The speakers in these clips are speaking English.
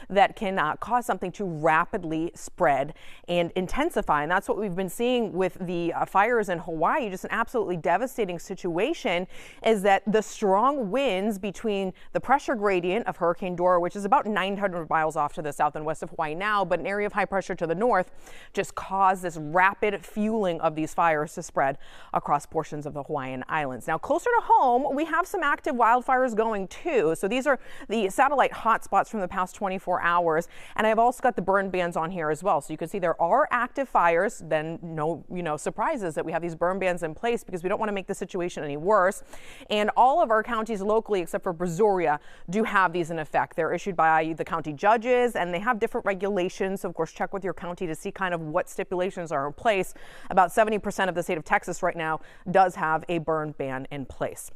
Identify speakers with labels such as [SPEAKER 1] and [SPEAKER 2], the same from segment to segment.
[SPEAKER 1] that can cause something to rapidly spread and intensify. And that's what we've been seeing with the fires in Hawaii. Just an absolutely devastating situation is that the strong winds between the pressure gradient of Hurricane Dora, which is about 900 miles off to the south and west of Hawaii now, but an area of high pressure to the north, just caused this rapid fueling of these fires to spread across portions of the Hawaiian Islands. Now, closer to home, we have some active wildfires going too. So these are the satellite hotspots from the past 24 hours. And I've also got the burn bans on here as well. So you can see there are active fires. Then no, surprises that we have these burn bans in place because we don't want to make the situation any worse. And all of our counties locally, except for Brazoria, do have these in effect. They're issued by the county judges and they have different regulations. So of course, check with your county to see kind of what stipulations are in place. About 70% of the state of Texas right now does have a burn ban in place.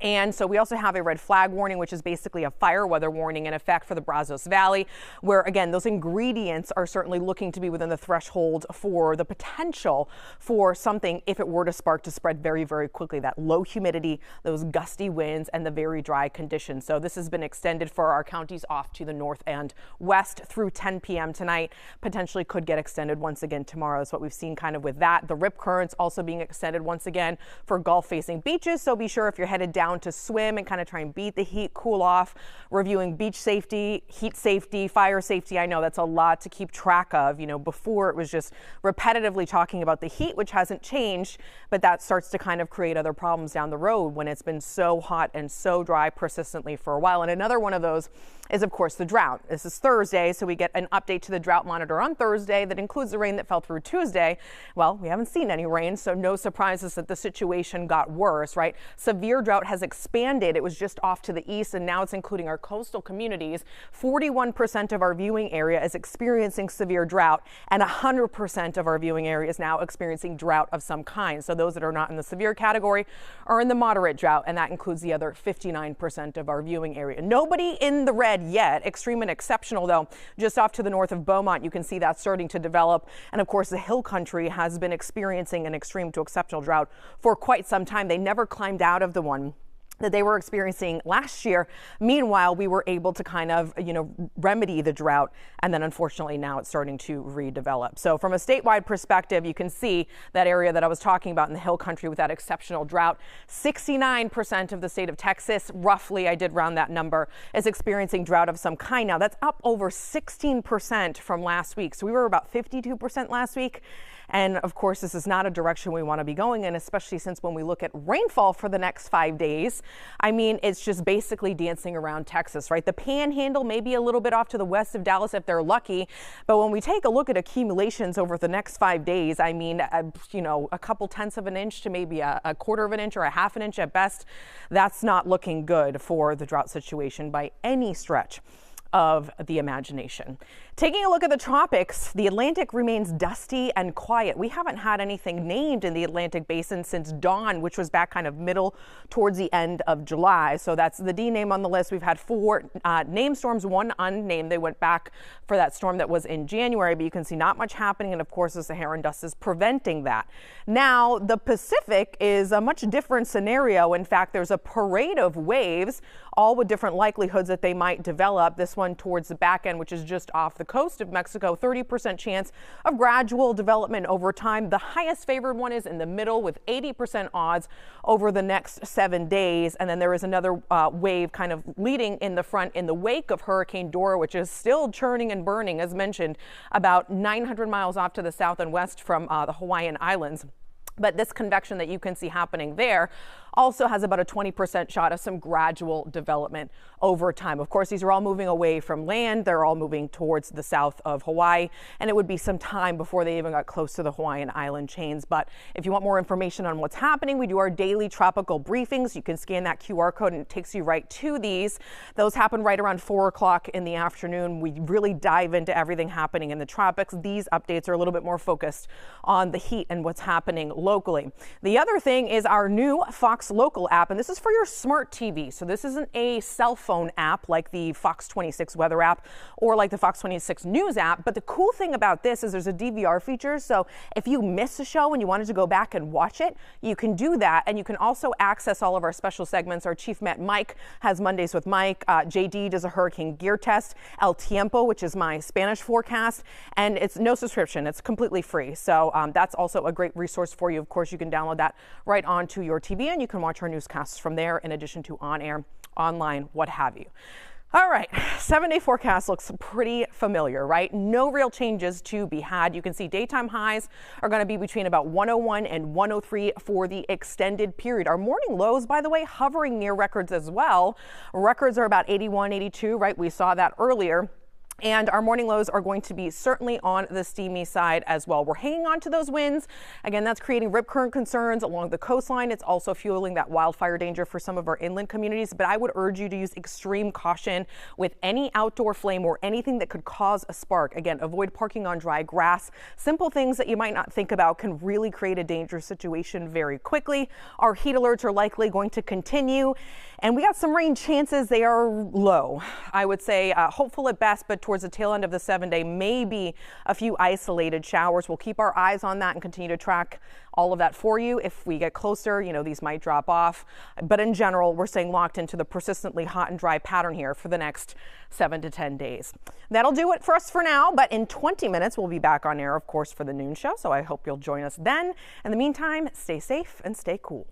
[SPEAKER 1] And so we also have a red flag warning, which is basically a fire weather warning in effect for the Brazos Valley, where, again, those ingredients are certainly looking to be within the threshold for the potential for something, if it were to spread very, very quickly. That low humidity, those gusty winds, and the very dry conditions. So this has been extended for our counties off to the north and west through 10 p.m. tonight. Potentially could get extended once again tomorrow. That's what we've seen kind of with that. The rip currents also being extended once again for Gulf-facing beaches. So be sure if you're headed down to swim and kind of try and beat the heat, cool off, reviewing beach safety, heat safety, fire safety. I know that's a lot to keep track of. Before it was just repetitively talking about the heat, which hasn't changed, but that starts to kind of create other problems down the road when it's been so hot and so dry persistently for a while. And another one of those is, of course, the drought. This is Thursday, so we get an update to the drought monitor on Thursday that includes the rain that fell through Tuesday. Well, we haven't seen any rain, so no surprises that the situation got worse, right? Severe drought has expanded. It was just off to the east, and now it's including our coastal communities. 41% of our viewing area is experiencing severe drought, and 100% of our viewing area is now experiencing drought of some kind. So those that are not in the severe category are in the moderate drought, and that includes the other 59% of our viewing area. Nobody in the red yet. Extreme and exceptional, though, just off to the north of Beaumont. You can see that starting to develop. And of course, the hill country has been experiencing an extreme to exceptional drought for quite some time. They never climbed out of the one that they were experiencing last year. Meanwhile, we were able to kind of, remedy the drought. And then unfortunately now it's starting to redevelop. So from a statewide perspective, you can see that area that I was talking about in the hill country with that exceptional drought. 69% of the state of Texas, roughly, I did round that number, is experiencing drought of some kind. Now that's up over 16% from last week. So we were about 52% last week. And of course, this is not a direction we want to be going in, especially since when we look at rainfall for the next 5 days, I mean, it's just basically dancing around Texas, right? The panhandle may be a little bit off to the west of Dallas if they're lucky. But when we take a look at accumulations over the next 5 days, I mean, a couple tenths of an inch to maybe a quarter of an inch or a half an inch at best, that's not looking good for the drought situation by any stretch of the imagination. Taking a look at the tropics, the Atlantic remains dusty and quiet. We haven't had anything named in the Atlantic basin since dawn, which was back kind of middle towards the end of July. So that's the D name on the list. We've had 4 named storms, 1 unnamed. They went back for that storm that was in January, but you can see not much happening. And of course, the Saharan dust is preventing that. Now, the Pacific is a much different scenario. In fact, there's a parade of waves, all with different likelihoods that they might develop. This one towards the back end, which is just off the coast of Mexico, 30% chance of gradual development over time. The highest favored one is in the middle with 80% odds over the next 7 days. And then there is another wave kind of leading in the front in the wake of Hurricane Dora, which is still churning and burning, as mentioned, about 900 miles off to the south and west from the Hawaiian Islands. But this convection that you can see happening there also has about a 20% shot of some gradual development over time. Of course, these are all moving away from land. They're all moving towards the south of Hawaii, and it would be some time before they even got close to the Hawaiian island chains. But if you want more information on what's happening, we do our daily tropical briefings. You can scan that QR code and it takes you right to these. Those happen right around 4 o'clock in the afternoon. We really dive into everything happening in the tropics. These updates are a little bit more focused on the heat and what's happening locally. The other thing is our new Fox Fox Local app, and this is for your smart TV. So this isn't a cell phone app like the Fox 26 weather app or like the Fox 26 news app. But the cool thing about this is there's a DVR feature. So if you miss a show and you wanted to go back and watch it, you can do that. And you can also access all of our special segments. Our Chief Met Mike has Mondays with Mike. JD does a hurricane gear test. El Tiempo, which is my Spanish forecast. And it's no subscription. It's completely free. So that's also a great resource for you. Of course, you can download that right onto your TV, and you can watch our newscasts from there in addition to on air, online, what have you. All right, 7-day forecast looks pretty familiar, right? No real changes to be had. You can see daytime highs are going to be between about 101 and 103 for the extended period. Our morning lows, by the way, hovering near records as well. Records are about 81, 82, right? We saw that earlier. And our morning lows are going to be certainly on the steamy side as well. We're hanging on to those winds. Again, that's creating rip current concerns along the coastline. It's also fueling that wildfire danger for some of our inland communities. But I would urge you to use extreme caution with any outdoor flame or anything that could cause a spark. Again, avoid parking on dry grass. Simple things that you might not think about can really create a dangerous situation very quickly. Our heat alerts are likely going to continue. And we got some rain chances. They are low. I would say hopeful at best, but towards the tail end of the 7-day, maybe a few isolated showers. We'll keep our eyes on that and continue to track all of that for you. If we get closer, you know, these might drop off. But in general, we're staying locked into the persistently hot and dry pattern here for the next 7 to 10 days. That'll do it for us for now. But in 20 minutes, we'll be back on air, of course, for the noon show. So I hope you'll join us then. In the meantime, stay safe and stay cool.